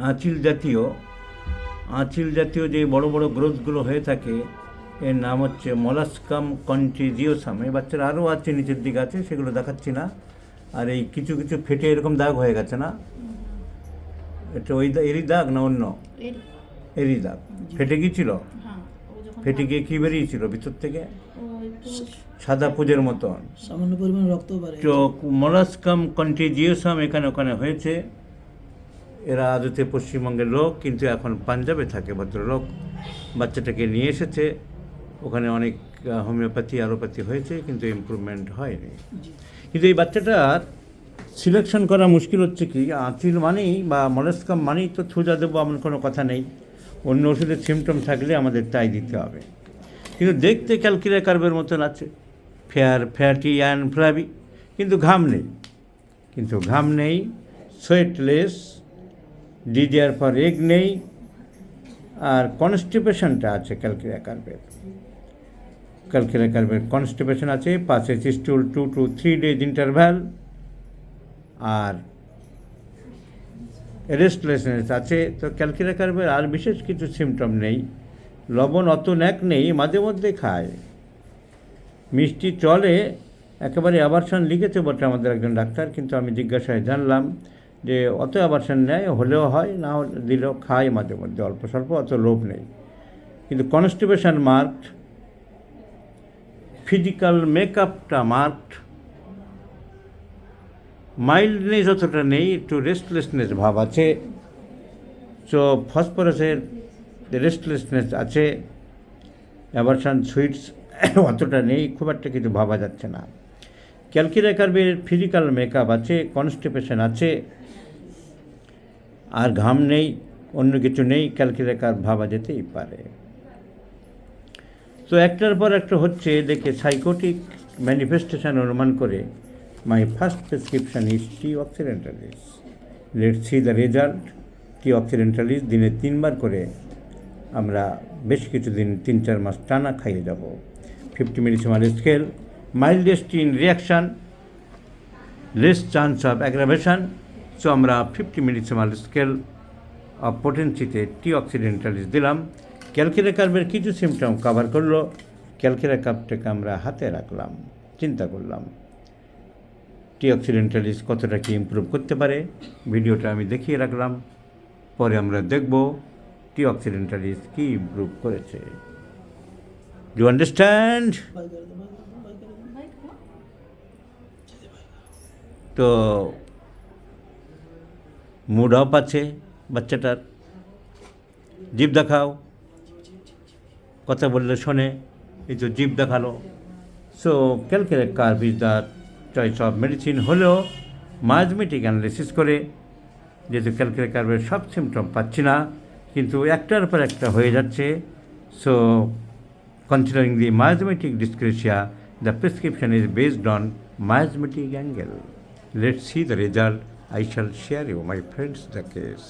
আঁচিল জাতীয় যে বড় বড় গ্রোথগুলো হয়ে থাকে, এর নাম হচ্ছে মলাস্কাম কন্টিজিওসাম। এই বাচ্চারা আরও আছে, নিচের দিকে আছে, সেগুলো দেখাচ্ছি না। আর এই কিছু কিছু ফেটে এরকম দাগ হয়ে গেছে না, এটা ওই এরই দাগ না অন্য? এরই দাগ। ফেটে গিয়েছিল, ফেটে গিয়ে কী বেরিয়েছিল ভিতর থেকে? সাদা পুজের মতন সামান্য পরিমাণ রক্ত বের তো মলাস্কাম কন্টিজিওসাম এখানে ওখানে হয়েছে। এরা আদতে পশ্চিমবঙ্গের লোক, কিন্তু এখন পাঞ্জাবে থাকে ভদ্রলোক। বাচ্চাটাকে নিয়ে এসেছে, ওখানে অনেক হোমিওপ্যাথি অ্যালোপ্যাথি হয়েছে, কিন্তু ইমপ্রুভমেন্ট হয়নি। কিন্তু এই বাচ্চাটার সিলেকশন করা মুশকিল হচ্ছে কি, আঁচিল মানেই বা মলাস্কাম মানেই তো থুজা দেবো এমন কোনো কথা নেই। অন্য ওষুধের সিমটম থাকলে আমাদের তাই দিতে হবে। কিন্তু দেখতে ক্যালকিরা কার্ভের মতন আছে, ফেয়ার, ফ্যাটি অ্যান্ড ফ্লাবি, কিন্তু ঘাম নেই, সোয়েটলেস, ডিডিআর ফর এগ নেই, আর কনস্টিপেশনটা আছে ক্যালকিরা কার্ভের কনস্টিপেশন আছে, 5 to 3 days ইন্টারভ্যাল, আর রেস্টলেসনেস আছে। তো ক্যালকিরা কার্ভের আর বিশেষ কিছু সিমটম নেই। লবণ অত ন্যাক নেই, মাঝে মধ্যে খায়, মিষ্টি চলে। একেবারে অ্যাভারশন লিখেছে বটে আমাদের একজন ডাক্তার, কিন্তু আমি জিজ্ঞাসায় জানলাম যে অত অ্যাভারশন নেয়, হলেও হয়, না দিলেও খায় মাঝে মধ্যে অল্প স্বল্প, অত লোভ নেই। কিন্তু কনস্টিপেশন মার্কড, ফিজিক্যাল মেকআপটা মার্কড, মাইল্ডনেস অতটা নেই, একটু রেস্টলেসনেস ভাব আছে। সো ফসফরাসের রেস্টলেসনেস আছে, অ্যাভারশন সুইটস অতটা নেই, খুব একটা কিছু ভাবা যাচ্ছে না। ক্যালকিরা কার্ভের ফিজিক্যাল মেকআপ আছে, কনস্টিপেশন আছে, আর ঘাম নেই, অন্য কিছু নেই, ক্যালকিরা কার্ভ ভাবা যেতেই পারে। তো একটার পর একটা হচ্ছে দেখে সাইকোটিক ম্যানিফেস্টেশন অনুমান করে মাই ফার্স্ট প্রেসক্রিপশন ইজ টি occidentalis. Let's see the result. টি অক্সিডেন্টালিস দিনে 3 বার করে আমরা বেশ কিছুদিন 3-4 মাস টানা খাইয়ে যাব। 50 millesimal scale, mildest in reaction, less chance of aggravation. So আমরা 50 মিলিসিমাল স্কেল অফ পোটেন্সিতে টি অক্সিডেন্টালিস দিলাম। ক্যালকিরা কার্ভের কিছু সিমটম কভার করলো। ক্যালকিরা কার্ভটাকে আমরা হাতে রাখলাম, চিন্তা করলাম টি অক্সিডেন্টালিস কতটা কি ইমপ্রুভ করতে পারে। ভিডিওটা আমি দেখিয়ে রাখলাম, পরে আমরা দেখব টি অক্সিডেন্টালিস কী ইমপ্রুভ করেছে। Do understand? তো মুড অফ আছে বাচ্চাটার, জিভ দেখাও, কথা বললে শোনে, এই তো জিভ দেখালো। So calcarea carb is the choice of medicine. হলেও মায়োজমেটিক অ্যানালিসিস করে, যেহেতু ক্যালকিরা কার্ভের সব সিমটম পাচ্ছি না, কিন্তু একটার পর একটা হয়ে যাচ্ছে, so considering the miasmatic dyscrasia, the prescription is based on miasmatic angle. Let's see the result. I shall share you, my friends, the case.